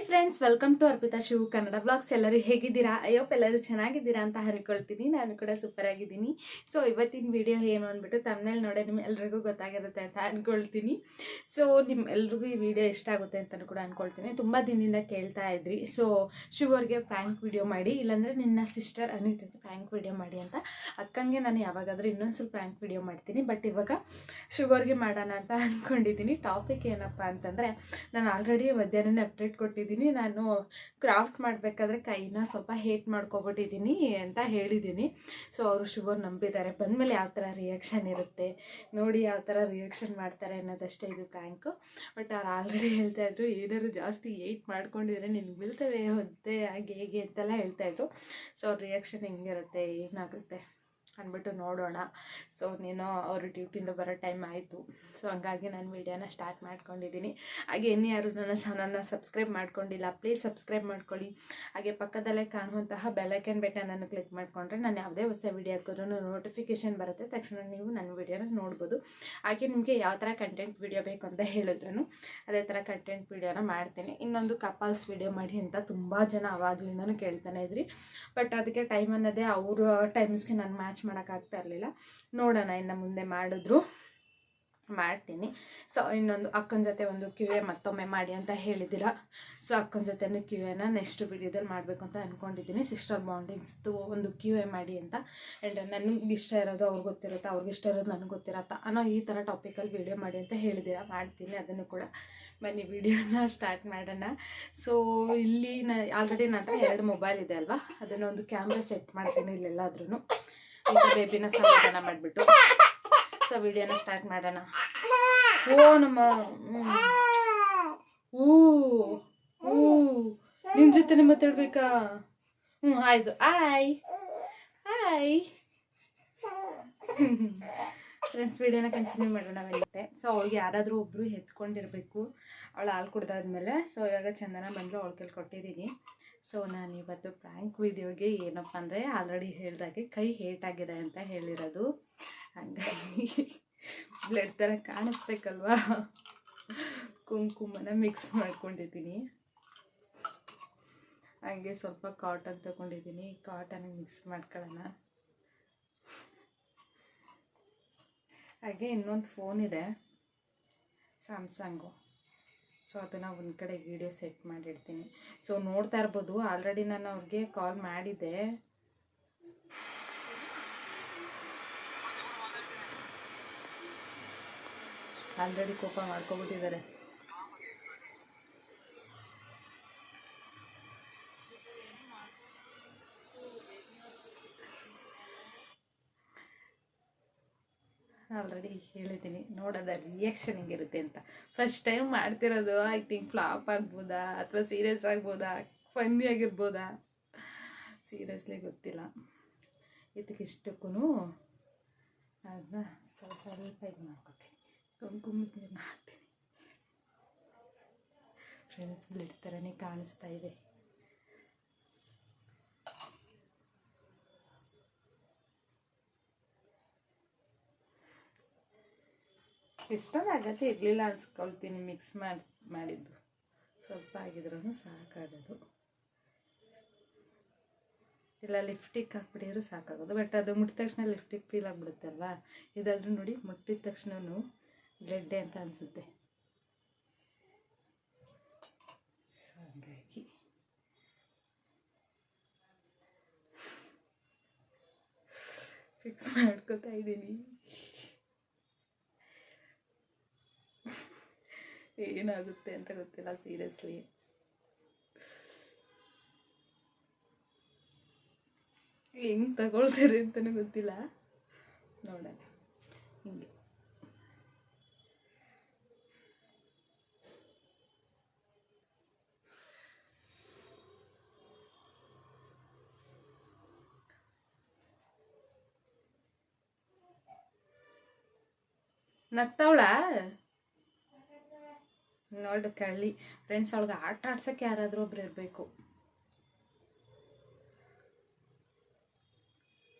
Friends, welcome to Arpita Shivu Kannada blogs. ಎಲ್ಲರೂ ಹೇಗಿದ್ದೀರಾ? ಅಯ್ಯೋಪ್ಪ, ಎಲ್ಲರೂ ಚೆನ್ನಾಗಿದ್ದೀರಾ ಅಂತ ಅನ್ಕೊಳ್ತೀನಿ. ನಾನು ಕೂಡ ಸೂಪರ್ ಆಗಿದ್ದೀನಿ. ಸೊ ಇವತ್ತಿನ ವಿಡಿಯೋ ಏನು ಅಂದ್ಬಿಟ್ಟು ತಮ್ಮನೇಲಿ ನೋಡಿ ನಿಮ್ಮ ಎಲ್ರಿಗೂ ಗೊತ್ತಾಗಿರುತ್ತೆ ಅಂತ ಅನ್ಕೊಳ್ತೀನಿ. ಸೊ ನಿಮ್ಮ ಎಲ್ರಿಗೂ ಈ ವಿಡಿಯೋ ಇಷ್ಟ ಆಗುತ್ತೆ ಅಂತಲೂ ಕೂಡ ಅನ್ಕೊಳ್ತೀನಿ. ತುಂಬ ದಿನದಿಂದ ಕೇಳ್ತಾ ಇದ್ರಿ, ಸೊ ಶಿವರ್ಗೆ ಪ್ರ್ಯಾಂಕ್ ವಿಡಿಯೋ ಮಾಡಿ, ಇಲ್ಲಾಂದರೆ ನಿನ್ನ ಸಿಸ್ಟರ್ ಅನಿತಿಗೆ ಪ್ರ್ಯಾಂಕ್ ವಿಡಿಯೋ ಮಾಡಿ ಅಂತ. ಅಕ್ಕಂಗೆ ನಾನು ಯಾವಾಗಾದರೂ ಇನ್ನೊಂದು ಸ್ವಲ್ಪ ಪ್ರ್ಯಾಂಕ್ ವಿಡಿಯೋ ಮಾಡ್ತೀನಿ, ಬಟ್ ಇವಾಗ ಶಿವರ್ಗೆ ಮಾಡೋಣ ಅಂತ ಅಂದ್ಕೊಂಡಿದ್ದೀನಿ. ಟಾಪಿಕ್ ಏನಪ್ಪ ಅಂತಂದರೆ, ನಾನು ಆಲ್ರೆಡಿ ಮಧ್ಯಾಹ್ನ ಅಪ್ಡೇಟ್ ಕೊಟ್ಟಿದ್ದೀನಿ. ನಾನು ಕ್ರಾಫ್ಟ್ ಮಾಡಬೇಕಾದ್ರೆ ಕೈನ ಸ್ವಲ್ಪ ಹೇಟ್ ಮಾಡ್ಕೊಬಿಟ್ಟಿದ್ದೀನಿ ಅಂತ ಹೇಳಿದ್ದೀನಿ. ಸೊ ಅವರು ಶುಗರ್ ನಂಬಿದ್ದಾರೆ. ಬಂದಮೇಲೆ ಯಾವ ಥರ ರಿಯಾಕ್ಷನ್ ಇರುತ್ತೆ ನೋಡಿ, ಯಾವ ಥರ ರಿಯಾಕ್ಷನ್ ಮಾಡ್ತಾರೆ ಅನ್ನೋದಷ್ಟೇ ಇದು ಪ್ರ್ಯಾಂಕು. ಬಟ್ ಅವ್ರು ಆಲ್ರೆಡಿ ಹೇಳ್ತಾಯಿದ್ರು, ಏನಾದ್ರು ಜಾಸ್ತಿ ಏಟ್ ಮಾಡ್ಕೊಂಡಿದ್ರೆ ನಿನ್ಗೆ ಬೀಳ್ತವೆ ಹೊತ್ತೆ ಹಾಗೆ ಹೇಗೆ ಅಂತೆಲ್ಲ ಹೇಳ್ತಾಯಿದ್ರು. ಸೊ ಅವ್ರ ರಿಯಾಕ್ಷನ್ ಹೆಂಗಿರುತ್ತೆ, ಏನಾಗುತ್ತೆ ಅಂದ್ಬಿಟ್ಟು ನೋಡೋಣ. ಸೊ ನೀನು ಅವರು ಡ್ಯೂಟಿಯಿಂದ ಬರೋ ಟೈಮ್ ಆಯಿತು. ಸೊ ಹಂಗಾಗಿ ನಾನು ವೀಡಿಯೋನ ಸ್ಟಾರ್ಟ್ ಮಾಡ್ಕೊಂಡಿದ್ದೀನಿ. ಹಾಗೆ ಇನ್ಯಾರು ನನ್ನ ಚಾನಲ್ನ ಸಬ್ಸ್ಕ್ರೈಬ್ ಮಾಡ್ಕೊಂಡಿಲ್ಲ, ಪ್ಲೀಸ್ ಸಬ್ಸ್ಕ್ರೈಬ್ ಮಾಡ್ಕೊಳ್ಳಿ. ಹಾಗೆ ಪಕ್ಕದಲ್ಲೇ ಕಾಣುವಂತಹ ಬೆಲ್ಲೈಕನ್ ಬಟನನ್ನು ಕ್ಲಿಕ್ ಮಾಡಿಕೊಂಡ್ರೆ ನಾನು ಯಾವುದೇ ಹೊಸ ವೀಡಿಯೋ ಹಾಕಿದ್ರೂ ನೋಟಿಫಿಕೇಷನ್ ಬರುತ್ತೆ, ತಕ್ಷಣ ನೀವು ನನ್ನ ವೀಡಿಯೋನ ನೋಡ್ಬೋದು. ಹಾಗೆ ನಿಮಗೆ ಯಾವ ಥರ ಕಂಟೆಂಟ್ ವೀಡಿಯೋ ಬೇಕು ಅಂತ ಹೇಳಿದ್ರು ಅದೇ ಥರ ಕಂಟೆಂಟ್ ವೀಡಿಯೋನ ಮಾಡ್ತೀನಿ. ಇನ್ನೊಂದು ಕಪಲ್ಸ್ ವೀಡಿಯೋ ಮಾಡಿ ಅಂತ ತುಂಬ ಜನ ಆವಾಗಲಿಂದನೂ ಕೇಳ್ತಾನೆ ಇದ್ರಿ. ಬಟ್ ಅದಕ್ಕೆ ಟೈಮ್ ಅನ್ನೋದೇ ಅವ್ರ ಟೈಮ್ಸ್ಗೆ ನಾನು ಮ್ಯಾಚ್ ಮಾಡೋಕ್ಕಾಗ್ತಾ ಇರಲಿಲ್ಲ. ನೋಡೋಣ, ಇನ್ನು ಮುಂದೆ ಮಾಡಿದ್ರು ಮಾಡ್ತೀನಿ. ಸೊ ಇನ್ನೊಂದು ಅಕ್ಕನ ಜೊತೆ ಒಂದು ಕ್ಯೂ ಎ ಮತ್ತೊಮ್ಮೆ ಮಾಡಿ ಅಂತ ಹೇಳಿದ್ದೀರ. ಸೊ ಅಕ್ಕನ ಜೊತೆನೂ ಕ್ಯೂ ಎನ ನೆಕ್ಸ್ಟ್ ವಿಡಿಯೋದಲ್ಲಿ ಮಾಡಬೇಕು ಅಂತ ಅಂದ್ಕೊಂಡಿದ್ದೀನಿ. ಸಿಸ್ಟರ್ ಬಾಂಡಿಂಗ್ಸ್ದು ಒಂದು ಕ್ಯೂ ಎ ಮಾಡಿ ಅಂತ. ಆ್ಯಂಡ್ ನನಗೆ ಇಷ್ಟ ಇರೋದು ಅವ್ರಿಗೆ ಗೊತ್ತಿರುತ್ತೆ, ಅವ್ರಿಗೆ ಇಷ್ಟ ಇರೋದು ನನಗೆ ಗೊತ್ತಿರತ್ತಾ ಅನ್ನೋ ಈ ಥರ ಟಾಪಿಕಲ್ಲಿ ವೀಡಿಯೋ ಮಾಡಿ ಅಂತ ಹೇಳಿದ್ದೀರ. ಮಾಡ್ತೀನಿ ಅದನ್ನು ಕೂಡ. ಬನ್ನಿ ವಿಡಿಯೋನ ಸ್ಟಾರ್ಟ್ ಮಾಡೋಣ. ಸೊ ಇಲ್ಲಿ ಆಲ್ರೆಡಿ ನನ್ನ ಹತ್ರ 2 ಮೊಬೈಲ್ ಇದೆ ಅಲ್ವಾ, ಅದನ್ನು ಒಂದು ಕ್ಯಾಮ್ರಾ ಸೆಟ್ ಮಾಡ್ತೀನಿ ಇಲ್ಲೆಲ್ಲಾದ್ರೂ. ಈಗ ಬೇಬಿನ ಸಮಾಧಾನ ಮಾಡಿಬಿಟ್ಟು ಸೊ ವಿಡಿಯೋನ ಸ್ಟಾರ್ಟ್ ಮಾಡೋಣ. ಓ ನಮ್ಮ ನಿನ್ನ ಜೊತೆ ಮಾತಾಡ್ಬೇಕಾ? ಆಯ್ತು. ಆಯ್ ಫ್ರೆಂಡ್ಸ್, ವಿಡಿಯೋನ ಕಂಟಿನ್ಯೂ ಮಾಡೋಣ ಬಂದಿತ್ತೆ. ಸೊ ಅವಳಿಗೆ ಯಾರಾದರೂ ಒಬ್ಬರು ಎತ್ಕೊಂಡಿರಬೇಕು, ಅವಳು ಹಾಲು ಕುಡ್ದಾದ್ಮೇಲೆ. ಸೊ ಇವಾಗ ಚಂದನ ಬಂದು ಅವಳ ಕೈಲಿ ಕೊಟ್ಟಿದ್ದೀನಿ. ಸೊ ನಾನು ಇವತ್ತು ಪ್ರ್ಯಾಂಕ್ ವಿಡಿಯೋಗೆ ಏನಪ್ಪ ಅಂದರೆ, ಆಲ್ರೆಡಿ ಹೇಳಿದಾಗೆ ಕೈ ಹೇಟಾಗಿದೆ ಅಂತ ಹೇಳಿರೋದು. ಹಾಗಾಗಿ ಬ್ಲಡ್ ಥರ ಕಾಣಿಸ್ಬೇಕಲ್ವಾ, ಕುಂಕುಮನ ಮಿಕ್ಸ್ ಮಾಡ್ಕೊಂಡಿದ್ದೀನಿ. ಹಾಗೆ ಸ್ವಲ್ಪ ಕಾಟನ್ ತೊಗೊಂಡಿದ್ದೀನಿ, ಕಾಟನಿಗೆ ಮಿಕ್ಸ್ ಮಾಡ್ಕೊಳ್ಳೋಣ. ಹಾಗೆ ಇನ್ನೊಂದು ಫೋನ್ ಇದೆ, ಸ್ಯಾಮ್ಸಂಗು. ಸೊ ಅದನ್ನು ಒಂದು ಕಡೆ ವಿಡಿಯೋ ಸೆಟ್ ಮಾಡಿಡ್ತೀನಿ. ಸೊ ನೋಡ್ತಾ ಇರ್ಬೋದು, ಆಲ್ರೆಡಿ ನಾನು ಅವ್ರಿಗೆ ಕಾಲ್ ಮಾಡಿದ್ದೆ. ಆಲ್ರೆಡಿ ಕೋಪ ಮಾಡ್ಕೊಬಿಟ್ಟಿದ್ದಾರೆ. ಆಲ್ರೆಡಿ ಹೇಳಿದ್ದೀನಿ, ನೋಡೋದ ರಿಯಾಕ್ಷನ್ ಹೆಂಗಿರುತ್ತೆ ಅಂತ. ಫಸ್ಟ್ ಟೈಮ್ ಮಾಡ್ತಿರೋದು, ಐ ಥಿಂಕ್ ಫ್ಲಾಪ್ ಆಗ್ಬೋದಾ ಅಥವಾ ಸೀರಿಯಸ್ ಆಗ್ಬೋದಾ, ಫನ್ನಿ ಆಗಿರ್ಬೋದಾ, ಸೀರಿಯಸ್ಲಿ ಗೊತ್ತಿಲ್ಲ. ಇದಕ್ಕಿಷ್ಟಕ್ಕೂ ಅದನ್ನ ಸ್ವಲ್ಪ ಇದು ಮಾಡ್ಕೊತೀನಿ, ಕುಂಕುಮದ ನೀರನ್ನ ಹಾಕ್ತೀನಿ. ಫ್ರೆಂಡ್ಸ್, ಬ್ಲಡ್ ಥರನೇ ಕಾಣಿಸ್ತಾ ಇದೆ. ಇಷ್ಟೊಂದು ಅಗತ್ಯ ಇರಲಿಲ್ಲ ಅನ್ಸ್ಕೊಳ್ತೀನಿ, ಮಿಕ್ಸ್ ಮಾಡಿದ್ದು ಸ್ವಲ್ಪ ಆಗಿದ್ರೂ ಸಾಕಾಗೋದು. ಇಲ್ಲ ಲಿಫ್ಟಿಕ್ ಹಾಕ್ಬಿಟ್ಟಿದ್ರು ಸಾಕಾಗೋದು. ಬಟ್ ಅದು ಮುಟ್ಟಿದ ತಕ್ಷಣ ಲಿಫ್ಟಿಕ್ ಫೀಲ್ ಆಗಿಬಿಡುತ್ತೆ ಅಲ್ವಾ. ಇದಾದರೂ ನೋಡಿ, ಮುಟ್ಟಿದ ತಕ್ಷಣ ಬ್ಲಡ್ಡೆ ಅಂತ ಅನಿಸುತ್ತೆ. ಸೊ ಹಾಗಾಗಿ ಫಿಕ್ಸ್ ಮಾಡ್ಕೋತಾ ಇದ್ದೀನಿ. ಏನಾಗುತ್ತೆ ಅಂತ ಗೊತ್ತಿಲ್ಲ, ಸೀರಿಯಸ್ಲಿ. ಹೆಂಗೆ ತಗೊಳ್ತಾರೆ ಅಂತಲೂ ಗೊತ್ತಿಲ್ಲ, ನೋಡೋಣ. ಹಿಂಗೆ ನಗ್ತಾವಳ ನೋಡಿ ಕಳ್ಳಿ. ಫ್ರೆಂಡ್ಸ್, ಅವಳಿಗೆ ಆಟ ಆಡ್ಸೋಕ್ಕೆ ಯಾರಾದರೂ ಒಬ್ರು ಇರಬೇಕು.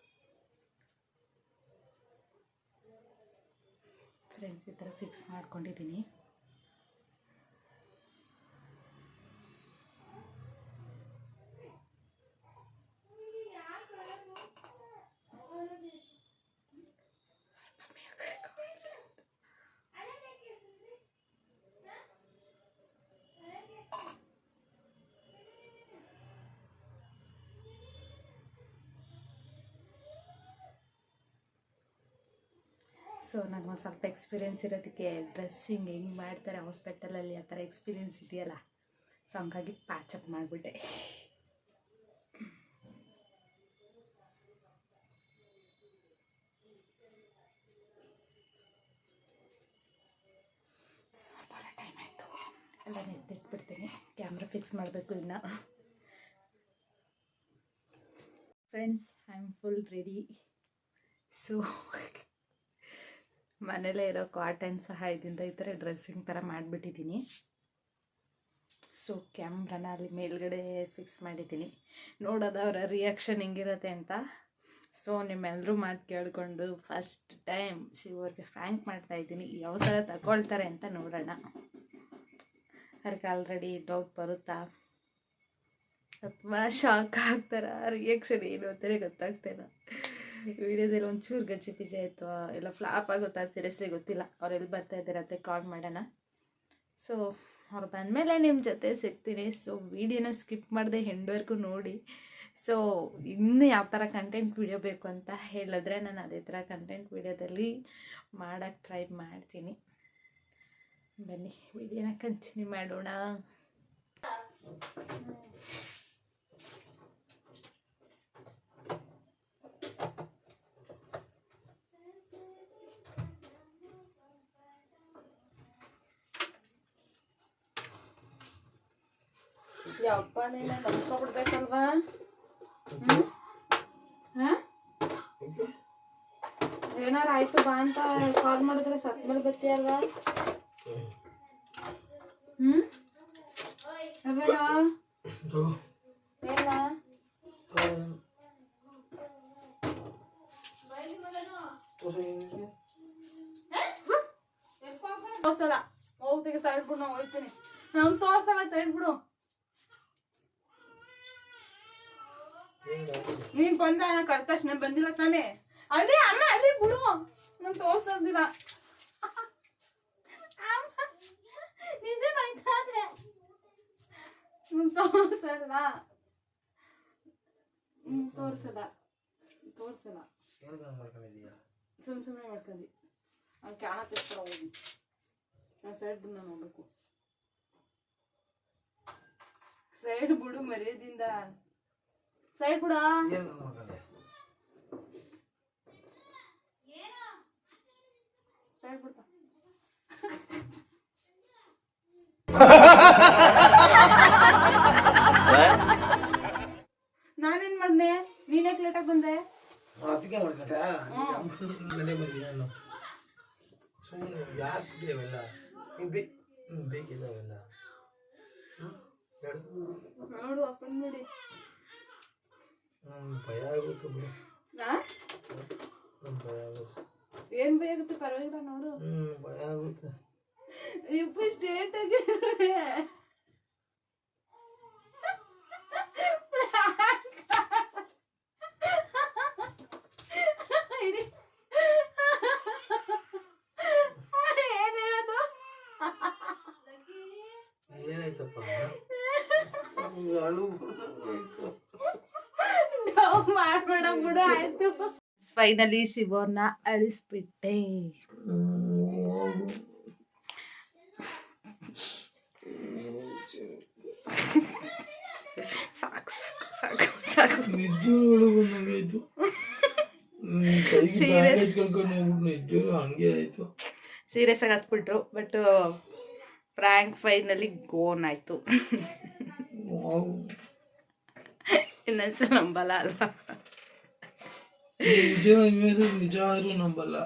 ಫ್ರೆಂಡ್ಸ್, ಈ ಥರ ಫಿಕ್ಸ್ ಮಾಡ್ಕೊಂಡಿದ್ದೀನಿ. ಸೊ ನನಗೆ ಸ್ವಲ್ಪ ಎಕ್ಸ್ಪೀರಿಯೆನ್ಸ್ ಇರೋದಕ್ಕೆ ಡ್ರೆಸ್ಸಿಂಗ್ ಹೆಂಗೆ ಮಾಡ್ತಾರೆ ಹಾಸ್ಪಿಟಲಲ್ಲಿ ಆ ಥರ ಎಕ್ಸ್ಪೀರಿಯೆನ್ಸ್ ಇದೆಯಲ್ಲ, ಸೊ ಹಂಗಾಗಿ ಪ್ಯಾಚಪ್ ಮಾಡಿಬಿಟ್ಟೆ. ಬರೋ ಟೈಮ್ ಆಯಿತು, ಎಲ್ಲ ಎತ್ತಿಟ್ಬಿಡ್ತೀನಿ. ಕ್ಯಾಮ್ರಾ ಫಿಕ್ಸ್ ಮಾಡಬೇಕು ಇನ್ನು. Friends, I am full ready. So ಮನೇಲೇ ಇರೋ ಕಾಟನ್ ಸಹಾಯದಿಂದ ಈ ಥರ ಡ್ರೆಸ್ಸಿಂಗ್ ಥರ ಮಾಡಿಬಿಟ್ಟಿದ್ದೀನಿ. ಸೊ ಕ್ಯಾಮ್ರಾನ ಅಲ್ಲಿ ಮೇಲ್ಗಡೆ ಫಿಕ್ಸ್ ಮಾಡಿದ್ದೀನಿ, ನೋಡೋದು ಅವರ ರಿಯಾಕ್ಷನ್ ಹೆಂಗಿರುತ್ತೆ ಅಂತ. ಸೊ ನಿಮ್ಮೆಲ್ಲರೂ ಮಾತು ಕೇಳಿಕೊಂಡು ಫಸ್ಟ್ ಟೈಮ್ ಶಿವವ್ರಿಗೆ ಫ್ರ್ಯಾಂಕ್ ಮಾಡ್ತಾಯಿದ್ದೀನಿ. ಯಾವ ಥರ ತಗೊಳ್ತಾರೆ ಅಂತ ನೋಡೋಣ. ಅವ್ರಿಗೆ ಆಲ್ರೆಡಿ ಡೌಟ್ ಬರುತ್ತಾ ಅಥವಾ ಶಾಕ್ ಆಗ್ತಾರ, ರಿಯಾಕ್ಷನ್ ಏನು ಅಂತಲೇ ಗೊತ್ತಾಗ್ತಾಯಿಲ್ಲ. ವಿಡಿಯೋದಲ್ಲಿ ಒಂಚೂರು ಗಜ್ಜಿ ಪಿಜೆ ಆಯಿತು, ಎಲ್ಲ ಫ್ಲಾಪ್ ಆಗುತ್ತಾ ಸೀರಿಯಸ್ಲಿ ಗೊತ್ತಿಲ್ಲ. ಅವ್ರೆಲ್ಲಿ ಬರ್ತಾಯಿದ್ದಾರಂತೆ ಕಾಲ್ ಮಾಡೋಣ. ಸೊ ಅವ್ರು ಬಂದಮೇಲೆ ನಿಮ್ಮ ಜೊತೆ ಸಿಗ್ತೀನಿ. ಸೊ ವಿಡಿಯೋನ ಸ್ಕಿಪ್ ಮಾಡದೆ ಎಂಡ್ವರೆಗೂ ನೋಡಿ. ಸೊ ಇನ್ನು ಯಾವ ಥರ ಕಂಟೆಂಟ್ ವಿಡಿಯೋ ಬೇಕು ಅಂತ ಹೇಳಿದ್ರೆ ನಾನು ಅದೇ ಥರ ಕಂಟೆಂಟ್ ವಿಡಿಯೋದಲ್ಲಿ ಮಾಡೋಕ್ಕೆ ಟ್ರೈ ಮಾಡ್ತೀನಿ. ಬನ್ನಿ ವಿಡಿಯೋನ ಕಂಟಿನ್ಯೂ ಮಾಡೋಣ. ಯಪ್ಪ ನೀನು ನಂಬ್ಕೊಬಿಡ್ಬೇಕಲ್ವಾ? ಏನಾರು ಆಯ್ತು ಬಾ ಅಂತ ಕಾಲ್ ಮಾಡಿದ್ರೆ ಸತ್ ಮೇಲೆ ಬರ್ತೀಯಲ್ವಾ? ಅವೇನಾ ಏನ ತೋರ್ಸಲ್ಲ, ಹೋಗ್ತೀವಿ ಸೈಡ್ ಬಿಡು. ನಾವು ಹೋಗ್ತೀನಿ, ನಮ್ಗೆ ತೋರ್ಸಲ್ಲ, ಸೈಡ್ ಬಿಡು. ನೀನ್ ಬಂದ ಕರೆದ ತಕ್ಷಣ ಬಂದಿಲ್ಲ ತಾನೇ? ಅಲ್ಲಿ ಅಮ್ಮ ಅಲ್ಲಿ ಬಿಡು, ನಾನು ತೋರ್ಸೋದಿಲ್ಲ. ನಿಜ ಆಯ್ತಾದೆ, ತೋರ್ಸಲ್ಲ, ತೋರ್ಸಲ್ಲ, ತೋರ್ಸಲ್ಲ. ಸುಮ್ಮನೆ ಮಾಡ್ಕೊಂಡಿ. ಅವ್ನು ಕ್ಯಾಣ ತೆಗ್ಸ್ಕೊಳ ಹೋಗಿ. ನಾನು ಸೈಡ್ ಬಿಡು, ನಾನು ನೋಡ್ಬೇಕು. ಸೈಡ್ ಬಿಡು ಮರ್ಯಾದಿಂದ. ಸೈಡ್ ಬಿಡ. ಸೈಡ್ ಬಿಡ್ತ. ನಾನೇನ್ ಮಾಡ್ನೆ? ನೀನ್ ಯಾಕೆ ಲೇಟಾಗಿ ಬಂದೆ? ಅದಕ್ಕೆ ಮಾಡ್ಕೊಂಡ ಸುಮ್ಮನೆ ಯಾಕೆ ಅವೆಲ್ಲ ಬೇಕಿಲ್ಲ ಅವೆಲ್ಲ. ನೋಡು ಅಪ್ಪನ್ ನೋಡಿ. ಭಯ ಆಗುತ್ತೆ ಬಿಡು. ಭಯ ಆಗುತ್ತೆ. ಏನ್ ಭಯ ಆಗುತ್ತೆ? ಪರವಾಗಿಲ್ಲ ನೋಡು. ಭಯ ಆಗುತ್ತೆ. ಇಪ್ಪ ಸ್ಟೇಟ್ ಆಗಿದ್ರೆ ಏನ್ ಹೇಳೋದು? ಏನಾಯ್ತಪ್ಪ? ಅಳು ಮಾಡ್ಬೇಡ ಬಿಡು. ಆಯ್ತು, ಫೈನಲಿ ಶಿವರ್ನ ಅಳಿಸ್ಬಿಟ್ಟೆ. ಸಾಕು ಸಾಕು ಸಾಕು. ನಿಜವಾಗ್ಲೂ ಬಂದಂಗಾಯ್ತು. ನಿಜವಾಗ್ಲೂ ಹಂಗೆ ಆಯ್ತು. ಸೀರಿಯಸ್ ಆಗಿ ಹತ್ಬಿಟ್ರು. ಬಟ್ ಫ್ರ್ಯಾಂಕ್ ಫೈನಲಿ ಗೋನ್ ಆಯ್ತು. ಇನ್ನೊಂದ್ಸಲ ನಂಬಲ್ಲ ಅಲ್ವಾ? ನಿಜ ಆದ್ರೂ ನಂಬಲ್ಲ.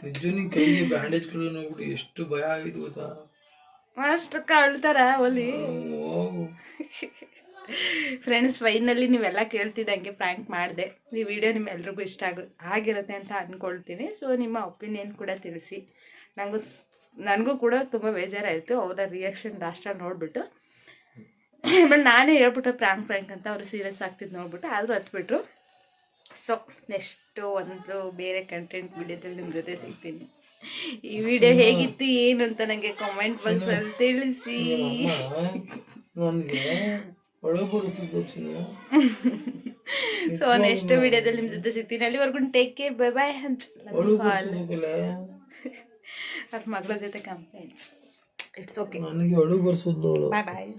ನಿಜ ನಿನ್ ಕೈಗೆ ಬ್ಯಾಂಡೇಜ್ ಕಡೆ ನೋಡ್ಬಿಟ್ಟು ಎಷ್ಟು ಭಯ ಆಗಿತ್ತು ಗೊತ್ತಾ? ಅಷ್ಟು ಕಳ್ತಾರ ಒಲಿ. ಫ್ರೆಂಡ್ಸ್, ಫೈನಲಿ ನೀವೆಲ್ಲ ಕೇಳ್ತಿದ್ದಂಗೆ ಪ್ರ್ಯಾಂಕ್ ಮಾಡಿದೆ. ಈ ವಿಡಿಯೋ ನಿಮ್ಮೆಲ್ರಿಗೂ ಇಷ್ಟ ಆಗಿರುತ್ತೆ ಅಂತ ಅಂದ್ಕೊಳ್ತೀನಿ. ಸೊ ನಿಮ್ಮ ಒಪಿನಿಯನ್ ಕೂಡ ತಿಳಿಸಿ. ನನಗೂ ಕೂಡ ತುಂಬ ಬೇಜಾರಾಯಿತು ಅವರ ರಿಯಾಕ್ಷನ್ ಲಾಸ್ಟಲ್ಲಿ ನೋಡಿಬಿಟ್ಟು. ಆಮೇಲೆ ನಾನೇ ಹೇಳ್ಬಿಟ್ಟು ಪ್ರ್ಯಾಂಕ್ ಅಂತ ಅವರು ಸೀರಿಯಸ್ ಆಗ್ತಿದ್ದು ನೋಡ್ಬಿಟ್ಟು ಆದರೂ ಹತ್ಬಿಟ್ರು. ಸೊ ನೆಕ್ಸ್ಟು ಒಂದು ಬೇರೆ ಕಂಟೆಂಟ್ ವಿಡಿಯೋದಲ್ಲಿ ನಿಮ್ಮ ಜೊತೆ ಸಿಗ್ತೀನಿ. ಈ ವಿಡಿಯೋ ಹೇಗಿತ್ತು ಏನು ಅಂತ ನನಗೆ ಕಾಮೆಂಟ್ ಬಾಕ್ಸಲ್ಲಿ ತಿಳಿಸಿ. ನನಗೆ ಒಳಗೆ ಬರುತ್ತಿದ್ದು ಚಿನ್ನ. ಸೊ ನೆಕ್ಸ್ಟ್ ವಿಡಿಯೋದಲ್ಲಿ ನಿಮ್ಮ ಜೊತೆ ಸಿಗ್ತೀನಿ. ಅಲ್ಲಿವರೆಗೂ ಟೇಕ್ ಕೇರ್, ಬೈ ಬೈ ಹಂಚ್. ಒಳಗೆ ಬರ್ಸೋದಕ್ಕಲ್ಲ ಅವ್ರ ಮಗಳ ಜೊತೆ ಕಂಪ್ಲೇಂಟ್ಸ್. It's okay. ನನಗೆ ಒಳಗೆ ಬರ್ಸೋದು ಬಾಯ್ ಬಾಯ್.